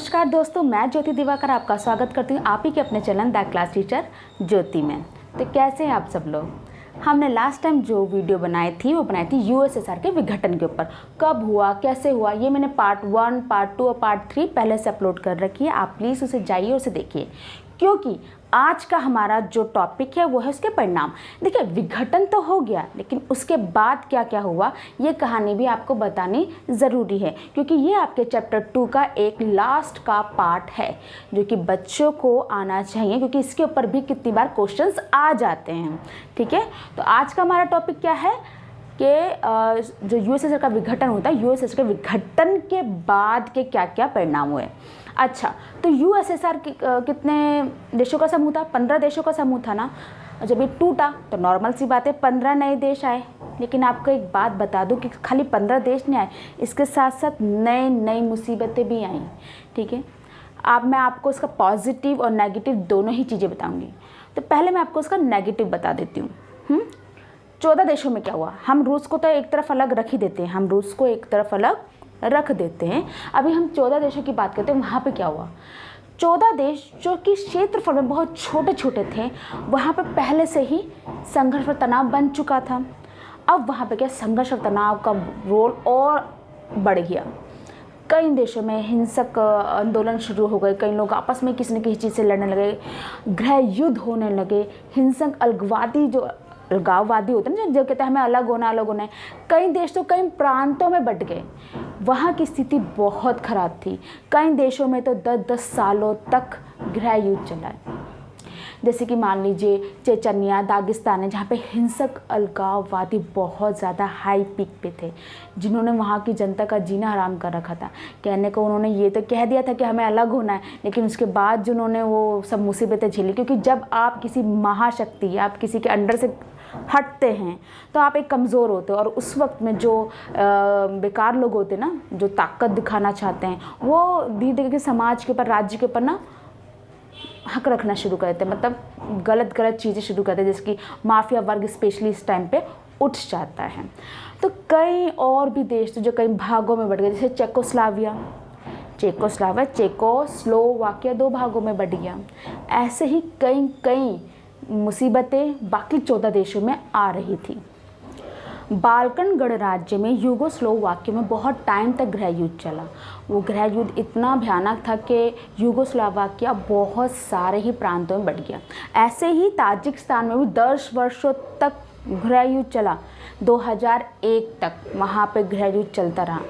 नमस्कार दोस्तों, मैं ज्योति दिवाकर आपका स्वागत करती हूँ आप ही के अपने चैनल द क्लास टीचर ज्योति में। तो कैसे हैं आप सब लोग। हमने लास्ट टाइम जो वीडियो बनाई थी वो बनाई थी यूएसएसआर के विघटन के ऊपर। कब हुआ, कैसे हुआ, ये मैंने पार्ट 1, पार्ट 2 और पार्ट 3 पहले से अपलोड कर रखी है। आप प्लीज़ उसे जाइए और उसे देखिए, क्योंकि आज का हमारा जो टॉपिक है वो है उसके परिणाम। देखिए, विघटन तो हो गया, लेकिन उसके बाद क्या क्या हुआ ये कहानी भी आपको बतानी ज़रूरी है, क्योंकि ये आपके चैप्टर 2 का एक लास्ट का पार्ट है जो कि बच्चों को आना चाहिए, क्योंकि इसके ऊपर भी कितनी बार क्वेश्चंस आ जाते हैं। ठीक है, तो आज का हमारा टॉपिक क्या है कि जो यूएसएसआर का विघटन होता है, यूएसएसआर के विघटन के बाद के क्या क्या परिणाम हुए। अच्छा, तो यूएसएसआर कितने देशों का समूह था? 15 देशों का समूह था ना। जब ये टूटा तो नॉर्मल सी बात है, 15 नए देश आए। लेकिन आपको एक बात बता दूं कि खाली 15 देश नहीं आए, इसके साथ साथ नई मुसीबतें भी आई। ठीक है, मैं आपको इसका पॉजिटिव और नेगेटिव दोनों ही चीज़ें बताऊंगी। तो पहले मैं आपको इसका नेगेटिव बता देती हूँ। 14 देशों में क्या हुआ। हम रूस को तो एक तरफ अलग रख ही देते हैं, रख देते हैं। अभी हम 14 देशों की बात करते हैं, वहाँ पे क्या हुआ। 14 देश जो कि क्षेत्रफल में बहुत छोटे छोटे थे, वहाँ पे पहले से ही संघर्ष और तनाव बन चुका था। अब वहाँ पे क्या, संघर्ष और तनाव का रोल और बढ़ गया। कई देशों में हिंसक आंदोलन शुरू हो गए, कई लोग आपस में किसी न किसी चीज़ से लड़ने लगे, गृह युद्ध होने लगे, हिंसक अलगाववादी होते हैं ना, जो कहते हैं हमें अलग होना है। कई देश तो कई प्रांतों में बंट गए, वहाँ की स्थिति बहुत ख़राब थी। कई देशों में तो 10-10 सालों तक गृह युद्ध चला है। जैसे कि मान लीजिए चेचन्या, दागिस्तान है, जहाँ पे हिंसक अलगाववादी बहुत ज़्यादा हाई पीक पे थे, जिन्होंने वहाँ की जनता का जीना हराम कर रखा था। कहने को उन्होंने ये तो कह दिया था कि हमें अलग होना है, लेकिन उसके बाद जिन्होंने वो सब मुसीबतें झेली, क्योंकि जब आप किसी महाशक्ति, आप किसी के अंडर से हटते हैं तो आप एक कमज़ोर होते हो, और उस वक्त में जो बेकार लोग होते हैं ना, जो ताकत दिखाना चाहते हैं, वो धीरे धीरे समाज के ऊपर, राज्य के ऊपर ना हक रखना शुरू करते हैं, मतलब गलत चीज़ें शुरू करते हैं, जैसे कि माफिया वर्ग स्पेशली इस टाइम पे उठ जाता है। तो कई और भी देश थे जो कई भागों में बढ़ गए, जैसे चेकोस्लोवाकिया 2 भागों में बढ़ गया। ऐसे ही कई मुसीबतें बाकी 14 देशों में आ रही थी। बाल्कन गणराज्य में यूगोस्लोवाकिया में बहुत टाइम तक गृह युद्ध चला। वो गृह युद्ध इतना भयानक था कि यूगोस्लोवाकिया बहुत सारे ही प्रांतों में बंट गया। ऐसे ही ताजिकिस्तान में भी 10 वर्षों तक गृह युद्ध चला। 2001 तक वहाँ पे गृह युद्ध चलता रहा।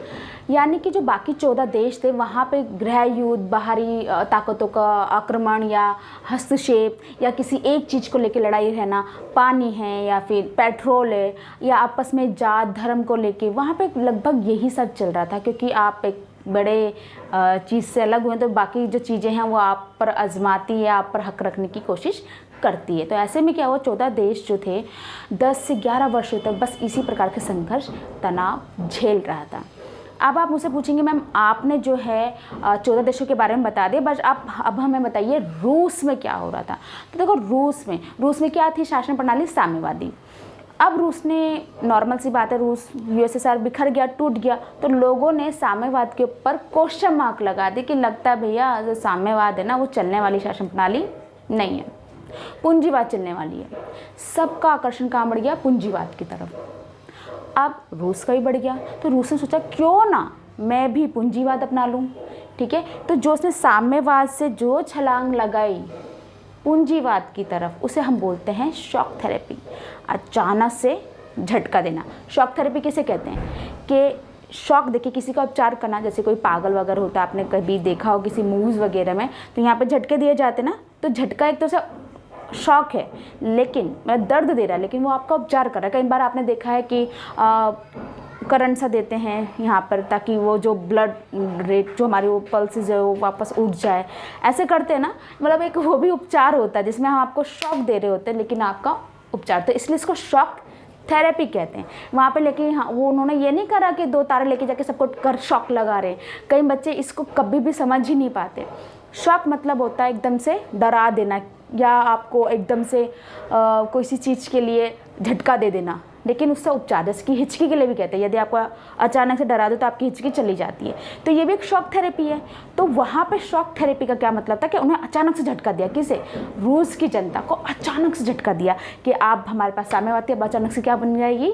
यानी कि जो बाकी 14 देश थे, वहाँ पे गृह युद्ध, बाहरी ताकतों का आक्रमण या हस्तक्षेप, या किसी एक चीज़ को लेकर लड़ाई रहना, पानी है या फिर पेट्रोल है, या आपस में जात धर्म को लेके, वहाँ पे लगभग यही सब चल रहा था। क्योंकि आप एक बड़े चीज़ से अलग हुए तो बाकी जो चीज़ें हैं वो आप पर आजमाती है, आप पर हक रखने की कोशिश करती है। तो ऐसे में क्या हुआ, 14 देश जो थे 10 से 11 वर्षों तक बस इसी प्रकार के संघर्ष तनाव झेल रहा था। अब आप मुझसे पूछेंगे, मैम आपने जो है 14 देशों के बारे में बता दिया, बस अब हमें बताइए रूस में क्या हो रहा था। तो देखो, रूस में क्या थी, शासन प्रणाली साम्यवादी। अब रूस ने, नॉर्मल सी बात है, रूस यूएसएसआर बिखर गया, टूट गया, तो लोगों ने साम्यवाद के ऊपर क्वेश्चन मार्क लगा दी कि लगता है भैया जो साम्यवाद है ना, वो चलने वाली शासन प्रणाली नहीं है, पूंजीवाद चलने वाली है। सबका आकर्षण कहाँ बढ़ गया, पूंजीवाद की तरफ। अब रूस का भी बढ़ गया, तो रूस ने सोचा क्यों ना मैं भी पूंजीवाद अपना लूँ। ठीक है, तो जो उसने साम्यवाद से जो छलांग लगाई पूंजीवाद की तरफ, उसे हम बोलते हैं शॉक थेरेपी। अचानक से झटका देना, शॉक थेरेपी किसे कहते हैं कि शॉक देखिए, किसी का उपचार करना, जैसे कोई पागल वगैरह होता है, आपने कभी देखा हो किसी मूवीज़ वगैरह में, तो यहाँ पे झटके दिए जाते ना, तो झटका एक तो से शॉक है, लेकिन मैं दर्द दे रहा है, लेकिन वो आपका उपचार कर रहा है। कई बार आपने देखा है कि करंट सा देते हैं यहाँ पर, ताकि वो जो ब्लड रेट, जो हमारी वो पल्सेस है, वो वापस उठ जाए, ऐसे करते हैं ना। मतलब एक वो भी उपचार होता है जिसमें हम आपको शॉक दे रहे होते हैं, लेकिन आपका उपचार, तो इसलिए इसको शॉक थेरेपी कहते हैं। वहाँ पे लेके, हाँ, वो उन्होंने ये नहीं करा कि 2 तारे लेके जाके सबको कर शॉक लगा रहे हैं। कई बच्चे इसको कभी भी समझ ही नहीं पाते। शॉक मतलब होता है एकदम से डरा देना, या आपको एकदम से कोई सी चीज़ के लिए झटका दे देना, लेकिन उससे उपचार, जैसे कि हिचकी के लिए भी कहते हैं, यदि आपको अचानक से डरा दो तो आपकी हिचकी चली जाती है, तो ये भी एक शॉक थेरेपी है। तो वहाँ पे शॉक थेरेपी का क्या मतलब था कि उन्हें अचानक से झटका दिया, किसे, रूस की जनता को अचानक से झटका दिया कि आप हमारे पास साम्यवादी, अब अचानक से क्या बन जाएगी,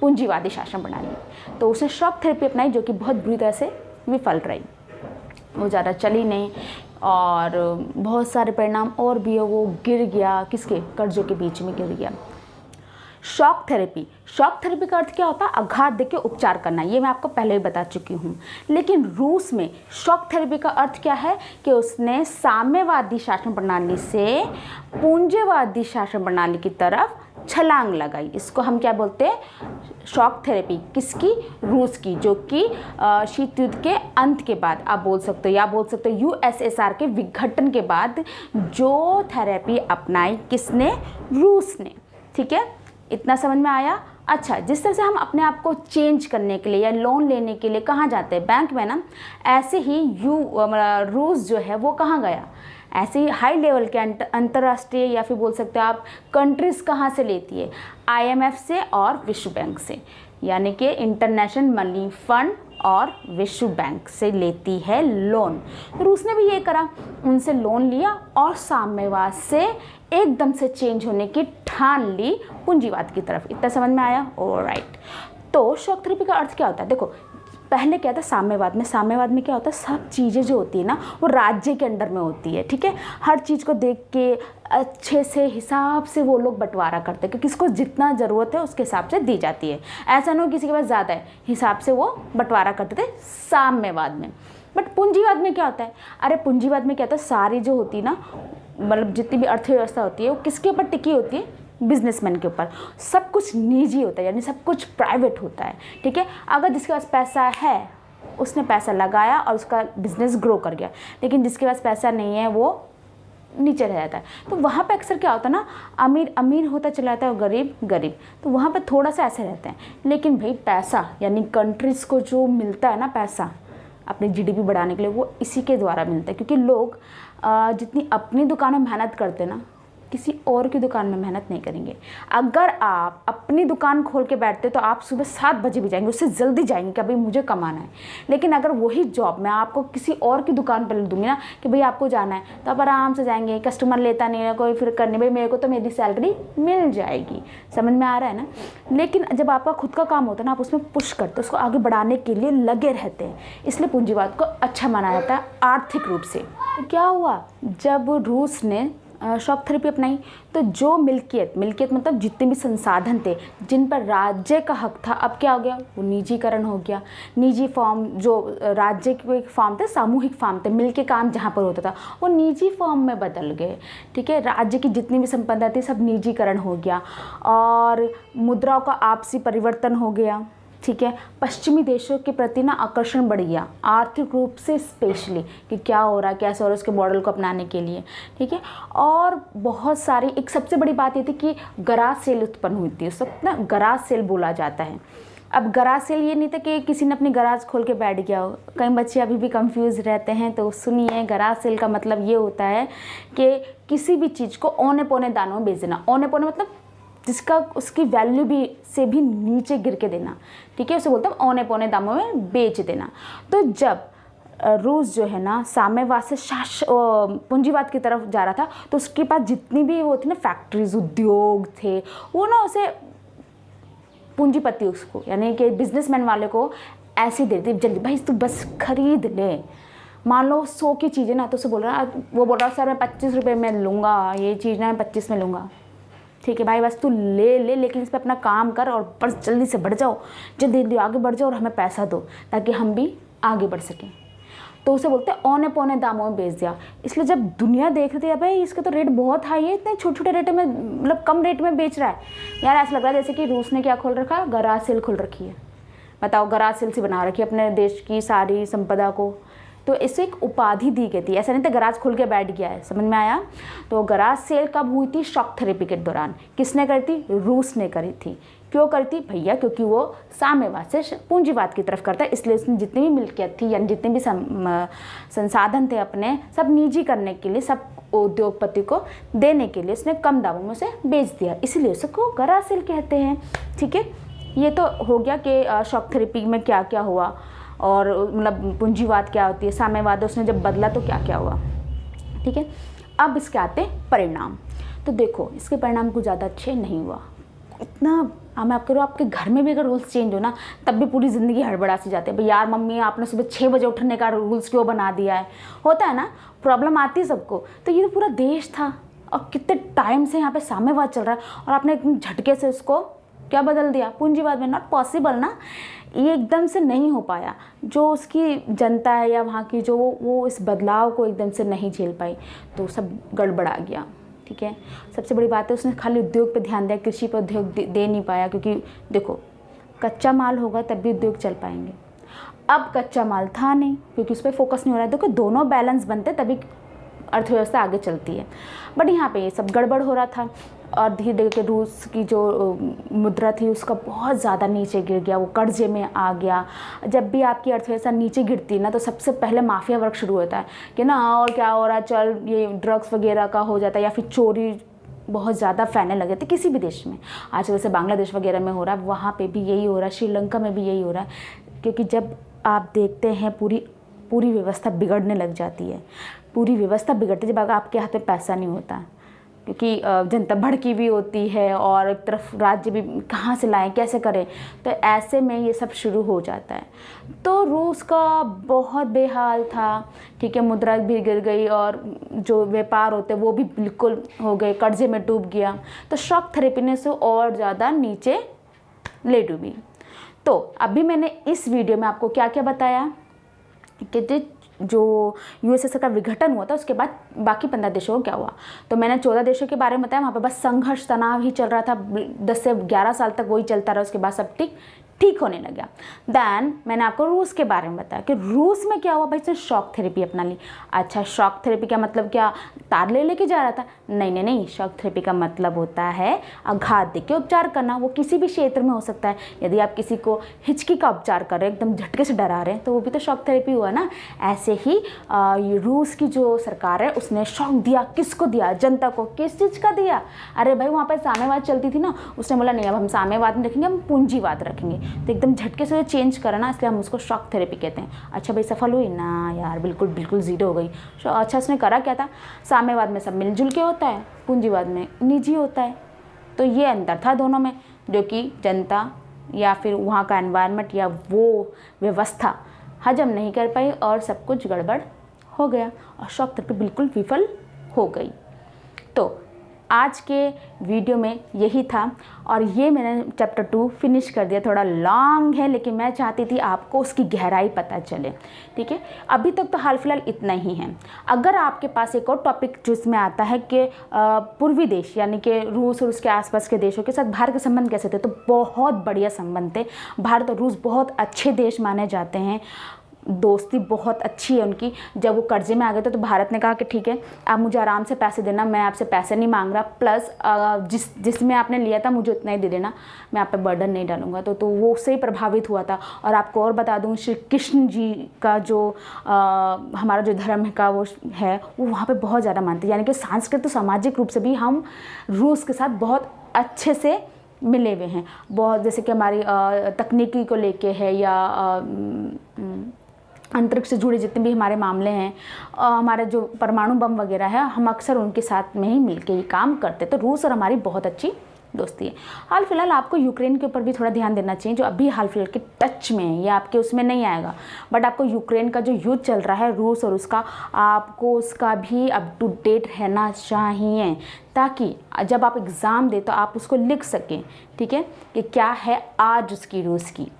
पूंजीवादी शासन प्रणाली। तो उसने शॉक थेरेपी अपनाई जो कि बहुत बुरी तरह से विफल रही, वो ज़्यादा चली नहीं और बहुत सारे परिणाम और भी है, वो गिर गया, किसके, कर्जों के बीच में गिर गया। शॉक थेरेपी, शॉक थेरेपी का अर्थ क्या होता है, आघात देके उपचार करना, ये मैं आपको पहले ही बता चुकी हूँ। लेकिन रूस में शॉक थेरेपी का अर्थ क्या है कि उसने साम्यवादी शासन प्रणाली से पूंजीवादी शासन प्रणाली की तरफ छलांग लगाई। इसको हम क्या बोलते हैं, शॉक थेरेपी। किसकी, रूस की, जो कि शीत युद्ध के अंत के बाद आप बोल सकते हो, या बोल सकते हो यूएसएसआर के विघटन के बाद जो थेरेपी अपनाई, किसने, रूस ने। ठीक है, इतना समझ में आया। अच्छा, जिस तरह से हम अपने आप को चेंज करने के लिए या लोन लेने के लिए कहाँ जाते हैं, बैंक में ना, ऐसे ही रूस जो है वो कहाँ गया, ऐसे ही हाई लेवल के अंतर्राष्ट्रीय या फिर बोल सकते हैं आप कंट्रीज़ कहाँ से लेती है, आईएमएफ से और विश्व बैंक से, यानी कि इंटरनेशनल मनी फंड और विश्व बैंक से लेती है लोन। तो रूस ने भी ये करा, उनसे लोन लिया और साम्यवाद से एकदम से चेंज होने की ठान ली पूंजीवाद की तरफ। इतना समझ में आया, ऑलराइट। तो शॉक थेरेपी का अर्थ क्या होता है, देखो पहले क्या था, साम्यवाद में क्या होता है, सब चीज़ें जो होती है ना वो राज्य के अंडर में होती है। ठीक है, हर चीज़ को देख के अच्छे से हिसाब से वो लोग बंटवारा करते हैं कि किसको जितना ज़रूरत है उसके हिसाब से दी जाती है। ऐसा नहीं हो किसी के पास ज़्यादा है, हिसाब से वो बंटवारा करते थे साम्यवाद में। बट पूंजीवाद में क्या होता है, अरे पूंजीवाद में क्या होता है, सारी जो होती है ना, मतलब जितनी भी अर्थव्यवस्था होती है वो किसके ऊपर टिकी होती है, बिजनेसमैन के ऊपर। सब कुछ निजी होता है, यानी सब कुछ प्राइवेट होता है। ठीक है, अगर जिसके पास पैसा है उसने पैसा लगाया और उसका बिजनेस ग्रो कर गया, लेकिन जिसके पास पैसा नहीं है वो नीचे रह जाता है। तो वहाँ पे अक्सर क्या होता है ना, अमीर अमीर होता चला जाता है और गरीब गरीब, तो वहाँ पे थोड़ा सा ऐसे रहते हैं। लेकिन भाई पैसा, यानी कंट्रीज़ को जो मिलता है ना पैसा अपनी जीडीपी बढ़ाने के लिए, वो इसी के द्वारा मिलता है। क्योंकि लोग जितनी अपनी दुकान में मेहनत करते हैं ना, किसी और की दुकान में मेहनत नहीं करेंगे। अगर आप अपनी दुकान खोल के बैठते तो आप सुबह 7 बजे भी जाएंगे, उससे जल्दी जाएंगे कि भाई मुझे कमाना है। लेकिन अगर वही जॉब मैं आपको किसी और की दुकान पर दूंगी ना कि भाई आपको जाना है, तो आप आराम से जाएंगे, कस्टमर लेता नहीं है कोई, फिर करने भाई मेरे को तो मेरी सैलरी मिल जाएगी। समझ में आ रहा है ना। लेकिन जब आपका खुद का काम होता है ना, आप उसमें पुश करते हो, उसको आगे बढ़ाने के लिए लगे रहते हैं। इसलिए पूंजीवाद को अच्छा माना जाता है आर्थिक रूप से। तो क्या हुआ, जब रूस ने शॉक थेरेपी अपनाई तो जो मिल्कियत मतलब जितने भी संसाधन थे जिन पर राज्य का हक था, अब क्या हो गया, वो निजीकरण हो गया। निजी फॉर्म, जो राज्य के फॉर्म थे, सामूहिक फॉर्म थे, मिल के काम जहाँ पर होता था वो निजी फॉर्म में बदल गए। ठीक है, राज्य की जितनी भी संपदा थी सब निजीकरण हो गया और मुद्राओं का आपसी परिवर्तन हो गया। ठीक है, पश्चिमी देशों के प्रति ना आकर्षण बढ़ गया आर्थिक रूप से, स्पेशली कि क्या हो रहा है, कैसे हो रहा है, उसके मॉडल को अपनाने के लिए। ठीक है, और बहुत सारी, एक सबसे बड़ी बात ये थी कि गराज सेल उत्पन्न हुई थी। उस वक्त ना गराज सेल बोला जाता है। अब गराज सेल ये नहीं था कि किसी ने अपनी गराज खोल के बैठ गया हो। कई बच्चे अभी भी कंफ्यूज रहते हैं, तो सुनिए, गराज सेल का मतलब ये होता है कि किसी भी चीज़ को औने पौने दामों में बेच देना। औने पौने मतलब जिसका उसकी वैल्यू भी से भी नीचे गिर के देना। ठीक है, उसे बोलते हैं औने पौने दामों में बेच देना। तो जब रूस जो है ना साम्यवाद से पूंजीवाद की तरफ जा रहा था, तो उसके पास जितनी भी वो थी ना फैक्ट्रीज, उद्योग थे, वो ना उसे पूंजीपति, उसको यानी कि बिजनेसमैन वाले को ऐसे दे देती, जल्दी भाई तू बस खरीद ले। मान लो 100 की चीज़ें ना, तो उसे बोल रहा, वो बोल रहा सर मैं 25 रुपये में लूँगा, ये चीज़ ना मैं 25 में लूँगा। ठीक है भाई, बस तू ले ले, लेकिन इस पर अपना काम कर और बस जल्दी से बढ़ जाओ, जल्दी आगे बढ़ जाओ और हमें पैसा दो ताकि हम भी आगे बढ़ सकें। तो उसे बोलते हैं औने पौने दामों में बेच दिया। इसलिए जब दुनिया देख रही थी भाई इसका तो रेट बहुत हाई है, इतने छोटे छोटे रेट में, मतलब कम रेट में बेच रहा है यार, ऐसा लग रहा है जैसे कि रूस ने क्या खोल रखा है, गराज सेल खोल रखी है। बताओ, गराज सेल से बना रखी है अपने देश की सारी संपदा को, तो इसे एक उपाधि दी गई थी। ऐसा नहीं था गराज खोल के बैठ गया है, समझ में आया। तो गराज सेल कब हुई थी? शॉक थेरेपी के दौरान। किसने करी थी? रूस ने करी थी। क्यों करती भैया? क्योंकि वो साम्यवाद से पूंजीवाद की तरफ करता है, इसलिए उसने जितनी भी मिल्कियत थी यानी जितने भी संसाधन थे अपने सब निजी करने के लिए, सब उद्योगपति को देने के लिए उसने कम दामों में उसे बेच दिया, इसलिए उसको गराज सेल कहते हैं। ठीक है, ये तो हो गया कि शॉक थेरेपी में क्या क्या हुआ और मतलब पूंजीवाद क्या होती है, साम्यवाद उसने जब बदला तो क्या क्या हुआ। ठीक है, अब इसके आते परिणाम। तो देखो इसके परिणाम कुछ ज़्यादा अच्छे नहीं हुआ। इतना मैं आपको आपके घर में भी अगर रूल्स चेंज हो ना तब भी पूरी ज़िंदगी हड़बड़ा सी जाती है। भाई यार मम्मी आपने सुबह 6 बजे उठने का रूल्स क्यों बना दिया है, होता है ना, प्रॉब्लम आती है सबको। तो ये तो पूरा देश था और कितने टाइम से यहाँ पे साम्यवाद चल रहा है और आपने एकदम झटके से इसको क्या बदल दिया? पूंजीवाद में। नॉट पॉसिबल ना, ये एकदम से नहीं हो पाया। जो उसकी जनता है या वहाँ की जो वो इस बदलाव को एकदम से नहीं झेल पाई तो सब गड़बड़ा गया। ठीक है, सबसे बड़ी बात है उसने खाली उद्योग पे ध्यान दिया, कृषि पर उद्योग दे नहीं पाया, क्योंकि देखो कच्चा माल होगा तब भी उद्योग चल पाएंगे। अब कच्चा माल था नहीं क्योंकि उस पर फोकस नहीं हो रहा है। देखो दोनों बैलेंस बनते तभी अर्थव्यवस्था आगे चलती है, बट यहाँ पे ये सब गड़बड़ हो रहा था और धीरे धीरे के रूस की जो मुद्रा थी उसका बहुत ज़्यादा नीचे गिर गया, वो कर्जे में आ गया। जब भी आपकी अर्थव्यवस्था नीचे गिरती है ना तो सबसे पहले माफिया वर्क शुरू होता है कि ना और क्या हो रहा है, चल ये ड्रग्स वगैरह का हो जाता है या फिर चोरी बहुत ज़्यादा फैलने लगे थे किसी भी देश में। आज जैसे बांग्लादेश वगैरह में हो रहा है, वहाँ पर भी यही हो रहा है, श्रीलंका में भी यही हो रहा है, क्योंकि जब आप देखते हैं पूरी व्यवस्था बिगड़ने लग जाती है। पूरी व्यवस्था बिगड़ती है जब आपके हाथ में पैसा नहीं होता, क्योंकि जनता भड़की भी होती है और एक तरफ राज्य भी कहाँ से लाएं कैसे करें, तो ऐसे में ये सब शुरू हो जाता है। तो रूस का बहुत बेहाल था। ठीक है, मुद्रा भी गिर गई और जो व्यापार होते वो भी बिल्कुल हो गए, कर्जे में डूब गया। तो शॉक थेरेपी ने से और ज़्यादा नीचे ले डूबी। तो अभी मैंने इस वीडियो में आपको क्या क्या बताया कि जो यूएसएसआर का विघटन हुआ था उसके बाद बाकी 15 देशों को क्या हुआ। तो मैंने 14 देशों के बारे में बताया, वहाँ पे बस संघर्ष तनाव ही चल रहा था, 10 से 11 साल तक वही चलता रहा, उसके बाद सब ठीक होने लगा। देन मैंने आपको रूस के बारे में बताया कि रूस में क्या हुआ। भाई इसने शॉक थेरेपी अपना ली। अच्छा, शॉक थेरेपी का मतलब क्या तार लेके जा रहा था? नहीं, शॉक थेरेपी का मतलब होता है आघात देके उपचार करना। वो किसी भी क्षेत्र में हो सकता है। यदि आप किसी को हिचकी का उपचार कर रहे हैं, एकदम झटके से डरा रहे हैं, तो वो भी तो शॉक थेरेपी हुआ ना। ऐसे ही रूस की जो सरकार है उसने शॉक दिया। किसको दिया? जनता को। किस चीज़ का दिया? अरे भाई वहाँ पर साम्यवाद चलती थी ना, उसने बोला नहीं अब हम साम्यवाद नहीं रखेंगे, हम पूंजीवाद रखेंगे। तो एकदम झटके से चेंज करना, इसलिए हम उसको शॉक थेरेपी कहते हैं। अच्छा भाई सफल हुई ना यार? बिल्कुल जीरो हो गई। अच्छा उसने करा क्या था? साम्यवाद में सब मिलजुल के होता है, पूंजीवाद में निजी होता है। तो ये अंतर था दोनों में, जो कि जनता या फिर वहाँ का एनवायरनमेंट या वो व्यवस्था हजम नहीं कर पाई और सब कुछ गड़बड़ हो गया और शॉक थेरेपी बिल्कुल विफल हो गई। तो आज के वीडियो में यही था और ये मैंने चैप्टर 2 फिनिश कर दिया। थोड़ा लॉन्ग है लेकिन मैं चाहती थी आपको उसकी गहराई पता चले। ठीक है, अभी तक तो हाल फिलहाल इतना ही है। अगर आपके पास एक और टॉपिक जिसमें आता है कि पूर्वी देश यानी कि रूस और उसके आसपास के देशों के साथ भारत के संबंध कैसे थे, तो बहुत बढ़िया संबंध थे। भारत और रूस बहुत अच्छे देश माने जाते हैं, दोस्ती बहुत अच्छी है उनकी। जब वो कर्जे में आ गए थे तो भारत ने कहा कि ठीक है आप मुझे आराम से पैसे देना, मैं आपसे पैसे नहीं मांग रहा, प्लस जिसमें आपने लिया था मुझे उतना ही दे देना, मैं आप पे बर्डन नहीं डालूंगा। तो वो उससे ही प्रभावित हुआ था। और आपको और बता दूं, श्री कृष्ण जी का जो हमारा जो धर्म का वो है वो वहाँ पर बहुत ज़्यादा मानते हैं, यानी कि सांस्कृतिक सामाजिक रूप से भी हम रूस के साथ बहुत अच्छे से मिले हुए हैं। बहुत जैसे कि हमारी तकनीकी को लेके है या अंतरिक्ष से जुड़े जितने भी हमारे मामले हैं, हमारे जो परमाणु बम वगैरह है, हम अक्सर उनके साथ में ही मिलके ही काम करते। तो रूस और हमारी बहुत अच्छी दोस्ती है। हाल फिलहाल आपको यूक्रेन के ऊपर भी थोड़ा ध्यान देना चाहिए, जो अभी हाल फिलहाल के टच में है, ये आपके उसमें नहीं आएगा, बट आपको यूक्रेन का जो युद्ध चल रहा है रूस और उसका, आपको उसका भी अप टू डेट रहना चाहिए, ताकि जब आप एग्ज़ाम दें तो आप उसको लिख सकें। ठीक है, कि क्या है आज उसकी रूस की।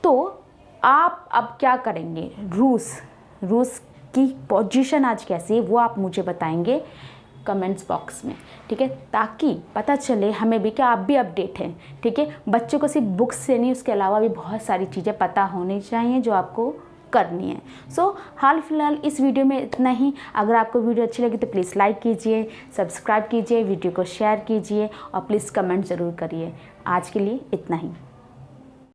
तो आप अब क्या करेंगे, रूस की पोजीशन आज कैसी है वो आप मुझे बताएंगे कमेंट्स बॉक्स में। ठीक है, ताकि पता चले हमें भी कि आप भी अपडेट हैं। ठीक है, बच्चों को सिर्फ बुक्स से नहीं, उसके अलावा भी बहुत सारी चीज़ें पता होनी चाहिए जो आपको करनी है। सो हाल फिलहाल इस वीडियो में इतना ही। अगर आपको वीडियो अच्छी लगी तो प्लीज़ लाइक कीजिए, सब्सक्राइब कीजिए, वीडियो को शेयर कीजिए और प्लीज़ कमेंट ज़रूर करिए। आज के लिए इतना ही।